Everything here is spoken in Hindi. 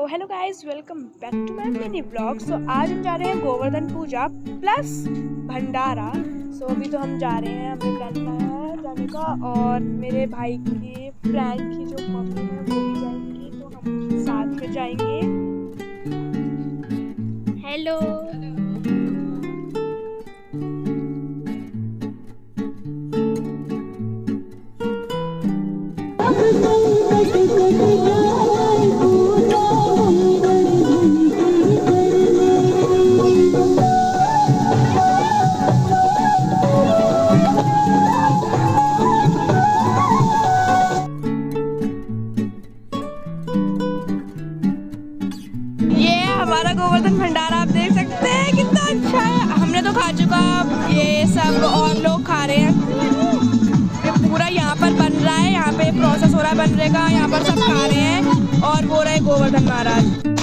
So hello guys, welcome back to my mini blog. So आज हम जा रहे हैं गोवर्धन पूजा प्लस भंडारा। सो अभी तो हम जा रहे हैं, हमने प्लान किया है जाने का, और मेरे भाई की फ्रेंड की जो मम्मी है वो भी जाएंगी, तो हम साथ में जाएंगे। हेलो हमारा गोवर्धन भंडारा आप देख सकते हैं कितना अच्छा है। हमने तो खा चुका, ये सब और लोग खा रहे हैं। पूरा यहाँ पर बन रहा है, यहाँ पे प्रोसेस हो रहा है बनने का, यहाँ पर सब खा रहे हैं और वो रहे गोवर्धन महाराज।